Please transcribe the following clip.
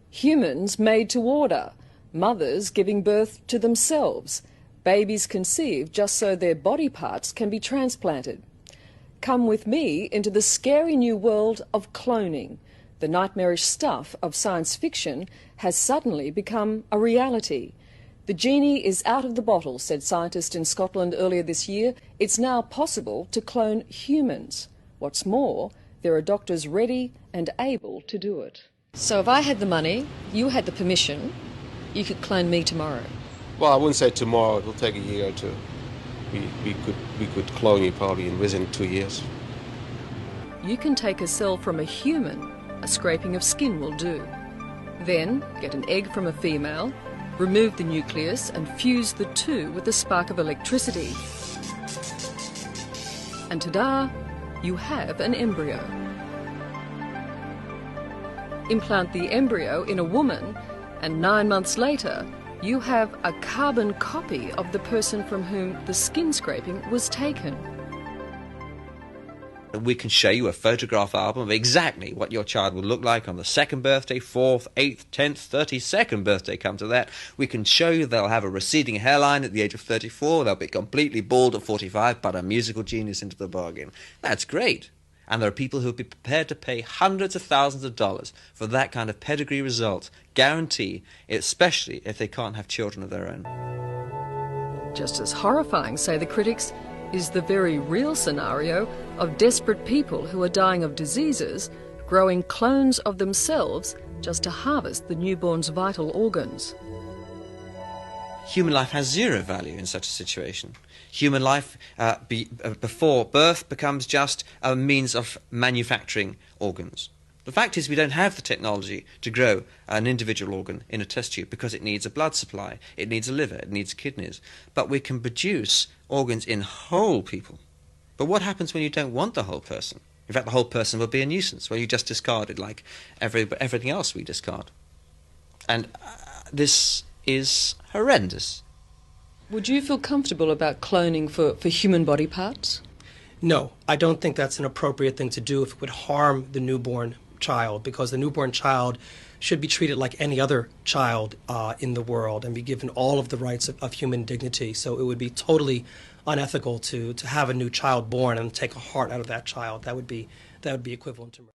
Humans made to order, mothers giving birth to themselves, babies conceived just so their body parts can be transplanted. Come with me into the scary new world of cloning. The nightmarish stuff of science fiction has suddenly become a reality. The genie is out of the bottle, said scientists in Scotland earlier this year. It's now possible to clone humans. What's more, there are doctors ready and able to do it. So if I had the money, you had the permission, you could clone me tomorrow? Well, I wouldn't say tomorrow. It'll take a year or two. We could clone you probably within 2 years. You can take a cell from a human. A scraping of skin will do. Then get an egg from a female, remove the nucleus and fuse the two with a spark of electricity. And ta-da, you have an embryo. Implant the embryo in a woman and 9 months later you have a carbon copy of the person from whom the skin scraping was taken. We can show you a photograph album of exactly what your child will look like on the 2nd birthday, 4th, 8th, 10th, 32nd birthday, come to that. We can show you they'll have a receding hairline at the age of 34, they'll be completely bald at 45, but a musical genius into the bargain. That's great. And there are people who will be prepared to pay hundreds of thousands of dollars for that kind of pedigree result, guarantee, especially if they can't have children of their own. Just as horrifying, say the critics, is the very real scenario of desperate people who are dying of diseases, growing clones of themselves just to harvest the newborn's vital organs. Human life has zero value in such a situation. Human life before birth becomes just a means of manufacturing organs. The fact is we don't have the technology to grow an individual organ in a test tube because it needs a blood supply, it needs a liver, it needs kidneys. But we can produce organs in whole people. But what happens when you don't want the whole person? In fact, the whole person will be a nuisance. Well, you just discard it like everything else we discard. And this is horrendous. Would you feel comfortable about cloning for human body parts? No, I don't think that's an appropriate thing to do if it would harm the newborn child, because the newborn child should be treated like any other child in the world and be given all of the rights of human dignity. So it would be totally unethical to have a new child born and take a heart out of that child. That would be equivalent to murder.